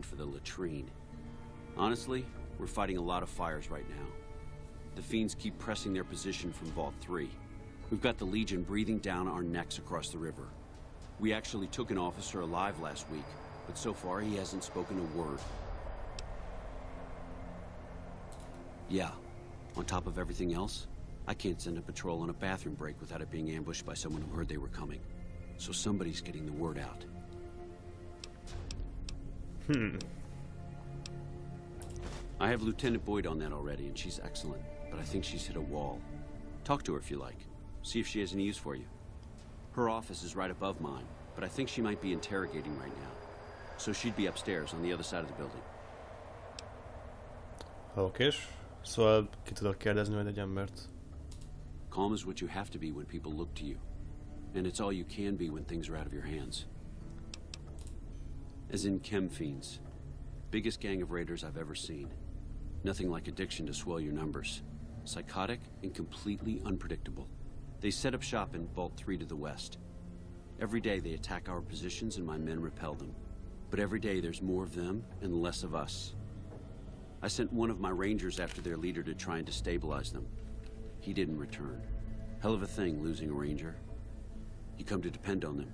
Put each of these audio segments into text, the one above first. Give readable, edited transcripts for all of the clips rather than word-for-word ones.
designed for the latrine. Honestly, we're fighting a lot of fires right now. The fiends keep pressing their position from Vault 3. We've got the Legion breathing down our necks across the river. We actually took an officer alive last week, but so far he hasn't spoken a word. Yeah, on top of everything else, I can't send a patrol on a bathroom break without it being ambushed by someone who heard they were coming. So somebody's getting the word out. I have Lieutenant Boyd on that already, and she's excellent, but I think she's hit a wall. Talk to her if you like. See if she has any use for you. Her office is right above mine, but I think she might be interrogating right now. So she'd be upstairs on the other side of the building. Okés. Szóval ki tudok kérdezni majd egy embert. Calm is what you have to be when people look to you. And it's all you can be when things are out of your hands. As in chem fiends. Biggest gang of raiders I've ever seen. Nothing like addiction to swell your numbers. Psychotic and completely unpredictable. They set up shop in Vault 3 to the west. Every day they attack our positions and my men repel them. But every day there's more of them and less of us. I sent one of my rangers after their leader to try and destabilize them. He didn't return. Hell of a thing, losing a ranger. You come to depend on them,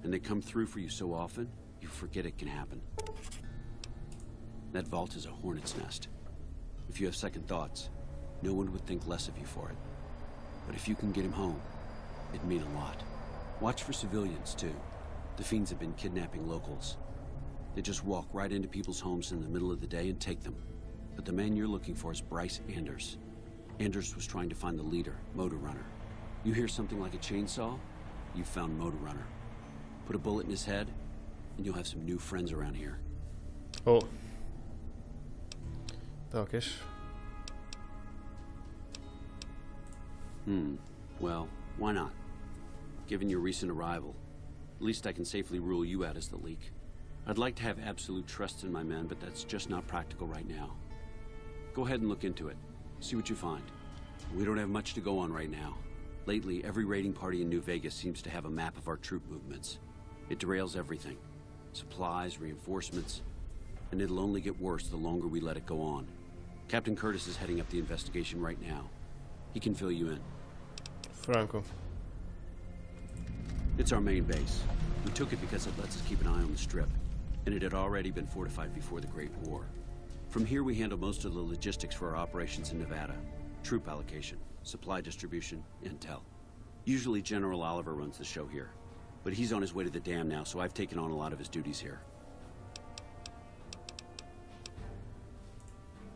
and they come through for you so often, you forget it can happen. That vault is a hornet's nest. If you have second thoughts, no one would think less of you for it. But if you can get him home, it'd mean a lot. Watch for civilians, too. The fiends have been kidnapping locals. They just walk right into people's homes in the middle of the day and take them. But the man you're looking for is Bryce Anders. Anders was trying to find the leader, Motor Runner. You hear something like a chainsaw? You found Motor Runner. Put a bullet in his head, and you'll have some new friends around here. Oh. Okés. Well, why not? Given your recent arrival, at least I can safely rule you out as the leak. I'd like to have absolute trust in my men, but that's just not practical right now. Go ahead and look into it. See what you find. We don't have much to go on right now. Lately, every raiding party in New Vegas seems to have a map of our troop movements. It derails everything. Supplies, reinforcements, and it'll only get worse the longer we let it go on. Captain Curtis is heading up the investigation right now. He can fill you in. Franco. It's our main base. We took it because it lets us keep an eye on the Strip, and it had already been fortified before the Great War. From here we handle most of the logistics for our operations in Nevada. Troop allocation, supply distribution, intel. Usually General Oliver runs the show here, but he's on his way to the dam now, so I've taken on a lot of his duties here.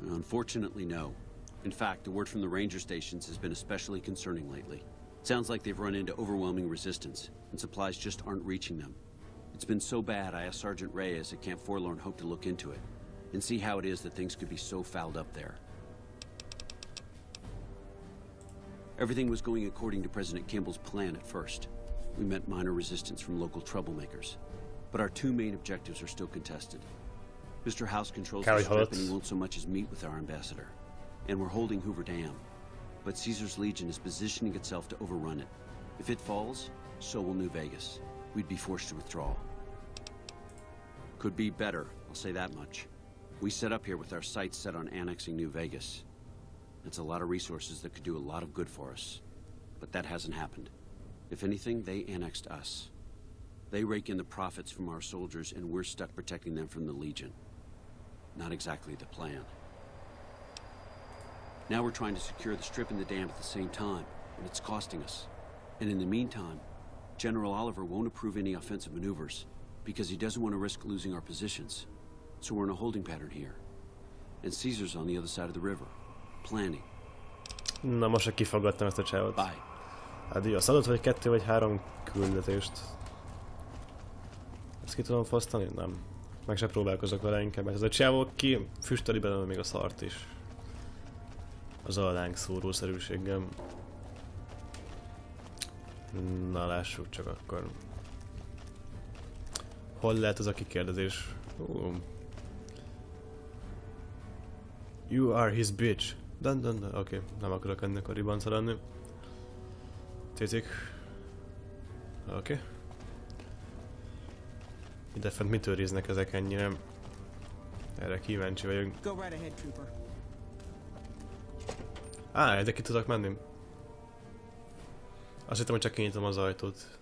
Unfortunately, no. In fact, the word from the ranger stations has been especially concerning lately. Sounds like they've run into overwhelming resistance, and supplies just aren't reaching them. It's been so bad, I asked Sergeant Reyes at Camp Forlorn Hope to look into it, and see how it is that things could be so fouled up there. Everything was going according to President Kimball's plan at first. We met minor resistance from local troublemakers, but our two main objectives are still contested. Mr. House controls the Strip, and he won't so much as meet with our ambassador. And we're holding Hoover Dam. But Caesar's Legion is positioning itself to overrun it. If it falls, so will New Vegas. We'd be forced to withdraw. Could be better, I'll say that much. We set up here with our sights set on annexing New Vegas. It's a lot of resources that could do a lot of good for us. But that hasn't happened. If anything, they annexed us. They rake in the profits from our soldiers, and we're stuck protecting them from the Legion. Not exactly the plan. Now we're trying to secure the Strip and the dam at the same time, and it's costing us. And in the meantime, General Oliver won't approve any offensive maneuvers, because he doesn't want to risk losing our positions. So we're in a holding pattern here. And Caesar's on the other side of the river, planning. Na most, hogy kifogadtam ezt a csávot. Bye. Hát jó, adott vagy 2 vagy 3 küldetést. Ezt ki tudom fosztani? Nem. Meg se próbálkozok vele inkább. Ez a csávó ki füstöli belőle még a szart is. Az alánk szórószerűséggel. Na lássuk csak akkor. Hol lehet az a kikérdezés? You are his bitch. Dun. Oké, nem akarok ennek a ribanca lenni. Tézik. Oké. Idefent mit őriznek ezek ennyire? Erre kíváncsi vagyok. Go right ahead, trooper. De ki tudok menni? Azt hittem, hogy csak kinyitom az ajtót.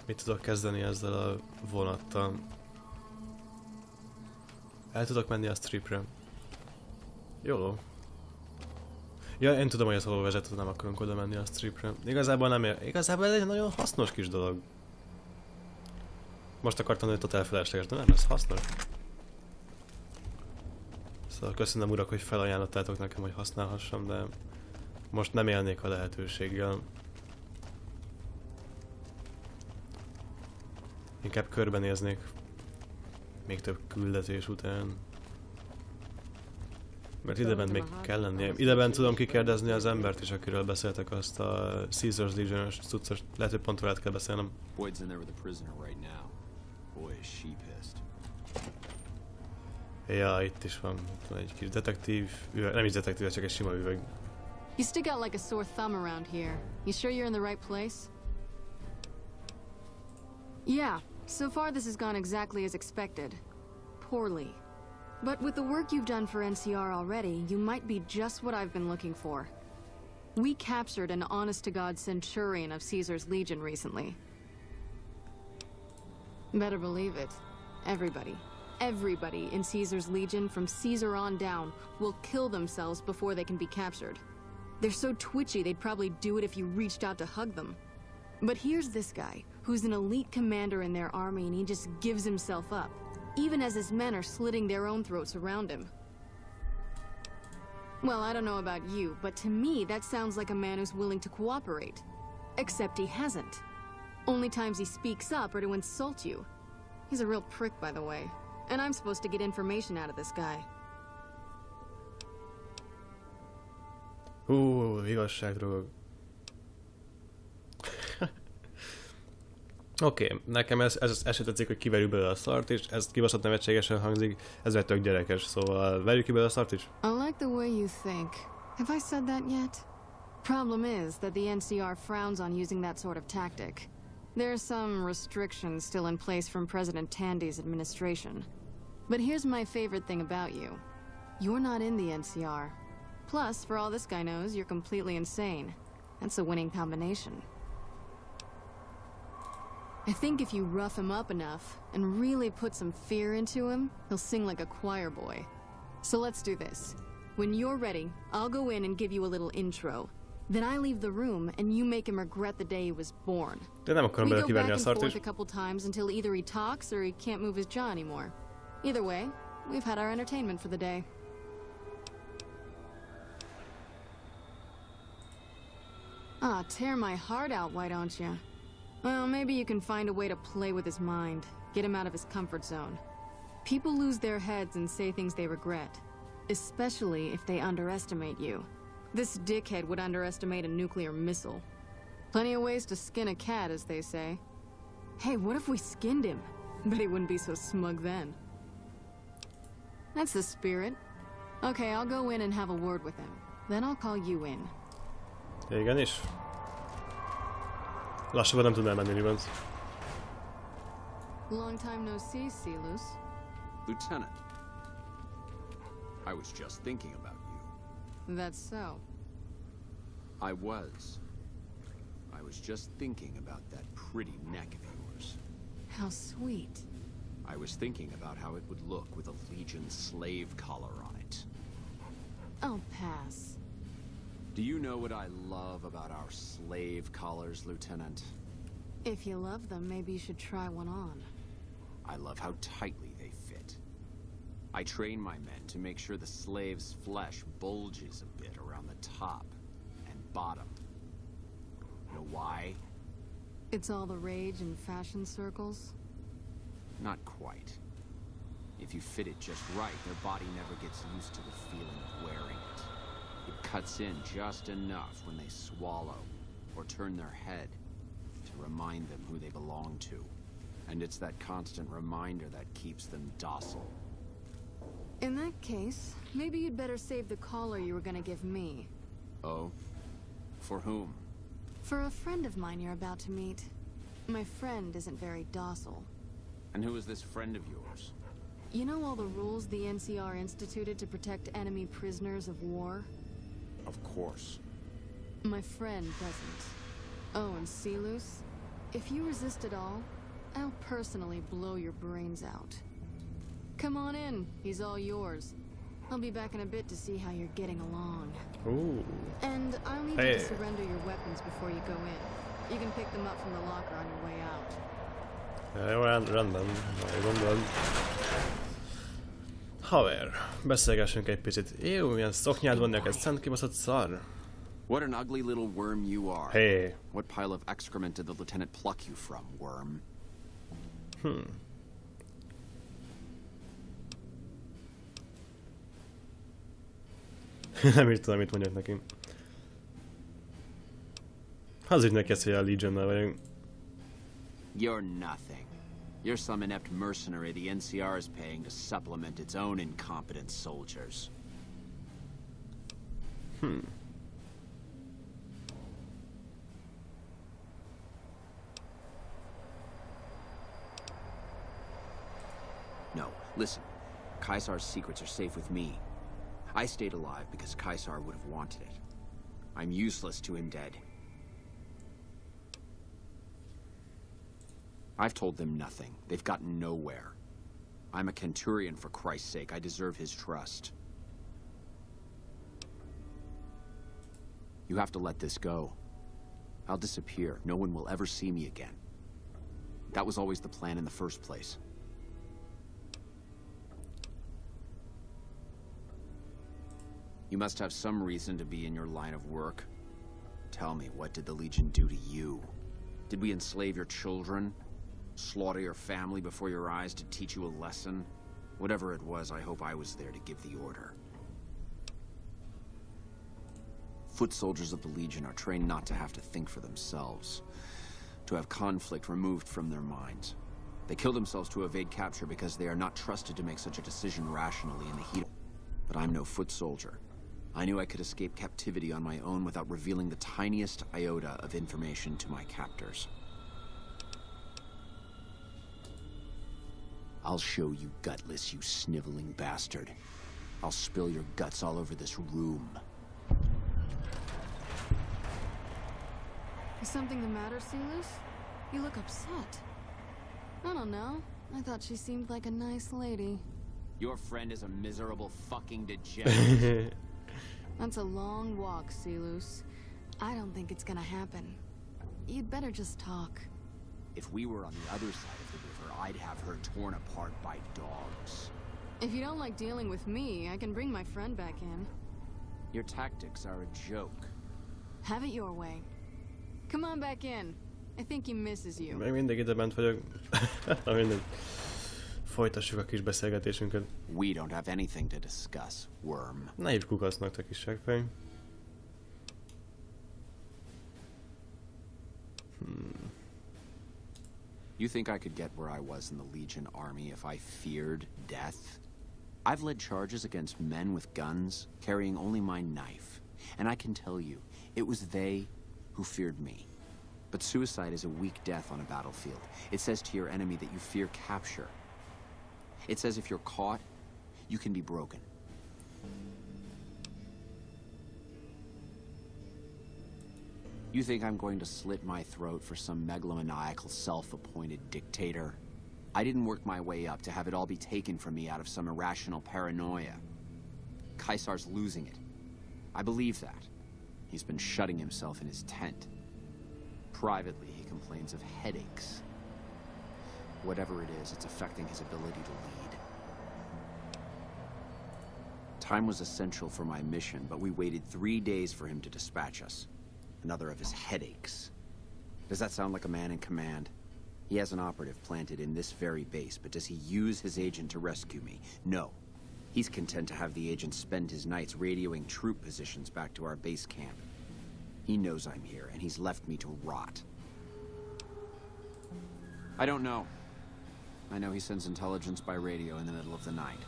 Mit tudok kezdeni ezzel a vonattal? El tudok menni a stripre. Jó. Ja, én tudom, hogy az hol vezet, nem akarunk oda menni a stripre. Igazából nem ér. Igazából ez egy nagyon hasznos kis dolog. Most akartam, hogy totál felesleges, de nem, ez hasznos. Szóval köszönöm urak, hogy felajánlottátok nekem, hogy használhassam, de most nem élnék a lehetőséggel. Inkább körbenéznék még több küldetés után. Mert ideben még kell lennie. Ideben tudom kikérdezni az embert is, akiről beszéltek, azt a Caesar's Legion-ös cuccos. Lehet, hogy pont veled kell beszélnem. Ja, itt is van. Itt van egy kis detektív üveg. Nem is detektív, csak egy sima üveg. You stick out like a sore thumb around here. You sure you're in the right place? Yeah, so far this has gone exactly as expected. Poorly. But with the work you've done for NCR already, you might be just what I've been looking for. We captured an honest-to-God centurion of Caesar's Legion recently. Better believe it. Everybody in Caesar's Legion, from Caesar on down, will kill themselves before they can be captured. They're so twitchy they'd probably do it if you reached out to hug them. But here's this guy, who's an elite commander in their army, and he just gives himself up, even as his men are slitting their own throats around him. Well, I don't know about you, but to me that sounds like a man who's willing to cooperate. Except he hasn't. Only times he speaks up are to insult you. He's a real prick, by the way. And I'm supposed to get information out of this guy. Igazságdrog. Oké, nekem ez se tetszik, hogy kiverjük belőle a szart is, ez kibaszott nevetségesen hangzik, ez egy tök gyerekes, szóval verjük ki belőle a szart is? I like the way you think. Have I said that yet? Problem is that the NCR frowns on using that sort of tactic. There are some restrictions still in place from President Tandy's administration. But here's my favorite thing about you. You're not in the NCR. Plus, for all this guy knows, you're completely insane. That's a winning combination. I think if you rough him up enough and really put some fear into him, he'll sing like a choir boy. So let's do this. When you're ready, I'll go in and give you a little intro. Then I leave the room and you make him regret the day he was born. De nem akarom bele kiverni a szart is. We go back and forth a couple times until either he talks or he can't move his jaw anymore. Either way, we've had our entertainment for the day. Ah, tear my heart out, why don't you? Well, maybe you can find a way to play with his mind, get him out of his comfort zone. People lose their heads and say things they regret, especially if they underestimate you. This dickhead would underestimate a nuclear missile. Plenty of ways to skin a cat, as they say. Hey, what if we skinned him? Bet he wouldn't be so smug then. That's the spirit. Okay, I'll go in and have a word with him. Then I'll call you in. Igenis. Lassabban nem tudnál menni, mi van? Long time no see, Silus. Lieutenant, I was just thinking about you. That's so. I was just thinking about that pretty neck of yours. How sweet. I was thinking about how it would look with a Legion slave collar on it. I'll pass. Do you know what I love about our slave collars, Lieutenant? If you love them, maybe you should try one on. I love how tightly they fit. I train my men to make sure the slave's flesh bulges a bit around the top and bottom. You know why? It's all the rage in fashion circles? Not quite. If you fit it just right, their body never gets used to the feeling of wearing it. It cuts in just enough when they swallow or turn their head to remind them who they belong to. And it's that constant reminder that keeps them docile. In that case, maybe you'd better save the collar you were gonna give me. Oh? For whom? For a friend of mine you're about to meet. My friend isn't very docile. And who is this friend of yours? You know all the rules the NCR instituted to protect enemy prisoners of war? Of course. My friend doesn't. Oh, and Silus, if you resist at all, I'll personally blow your brains out. Come on in, he's all yours. I'll be back in a bit to see how you're getting along. Ooh. And I'll need you to surrender your weapons before you go in. You can pick them up from the locker on your way out. Jó, rendben. Gondolom. Haver, beszélgessünk egy picit. Jó, milyen szoknyád van neked, szent kibaszott szar. What an ugly little worm you are. Hey. What pile of excrement did the lieutenant pluck you from, worm? Nem is tudom, mit mondjak neki. Az ügynek ezt, hogy a Legionnal vagyunk. You're nothing. You're some inept mercenary the NCR is paying to supplement its own incompetent soldiers. No, listen. Caesar's secrets are safe with me. I stayed alive because Caesar would have wanted it. I'm useless to him dead. I've told them nothing. They've gotten nowhere. I'm a Centurion, for Christ's sake. I deserve his trust. You have to let this go. I'll disappear. No one will ever see me again. That was always the plan in the first place. You must have some reason to be in your line of work. Tell me, what did the Legion do to you? Did we enslave your children? Slaughter your family before your eyes to teach you a lesson? Whatever it was, I hope I was there to give the order. Foot soldiers of the Legion are trained not to have to think for themselves, to have conflict removed from their minds. They kill themselves to evade capture because they are not trusted to make such a decision rationally in the heat. But I'm no foot soldier. I knew I could escape captivity on my own without revealing the tiniest iota of information to my captors. I'll show you gutless, you sniveling bastard. I'll spill your guts all over this room. Is something the matter, Silus? You look upset. I don't know. I thought she seemed like a nice lady. Your friend is a miserable fucking degenerate. That's a long walk, Silus. I don't think it's gonna happen. You'd better just talk. If we were on the other side of the river, I'd have her torn apart by dogs. If you don't like dealing with me, I can bring my friend back in. Your tactics are a joke. Have it your way. Come on back in. I think he misses you. Még mindig ide bent vagyok. Na mindegy. Folytassuk a kis beszélgetésünket. We don't have anything to discuss, worm. Ne hívj kukasznak, te kis seggfej. You think I could get where I was in the Legion army if I feared death? I've led charges against men with guns, carrying only my knife. And I can tell you, it was they who feared me. But suicide is a weak death on a battlefield. It says to your enemy that you fear capture. It says if you're caught, you can be broken. You think I'm going to slit my throat for some megalomaniacal self-appointed dictator? I didn't work my way up to have it all be taken from me out of some irrational paranoia. Caesar's losing it. I believe that. He's been shutting himself in his tent. Privately, he complains of headaches. Whatever it is, it's affecting his ability to lead. Time was essential for my mission, but we waited 3 days for him to dispatch us. Another of his headaches. Does that sound like a man in command? He has an operative planted in this very base, but does he use his agent to rescue me? No. He's content to have the agent spend his nights radioing troop positions back to our base camp. He knows I'm here, and he's left me to rot. I don't know. I know he sends intelligence by radio in the middle of the night.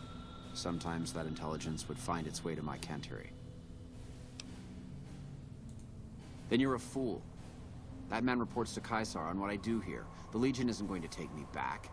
Sometimes that intelligence would find its way to my cantery. Then you're a fool. That man reports to Caesar on what I do here. The Legion isn't going to take me back.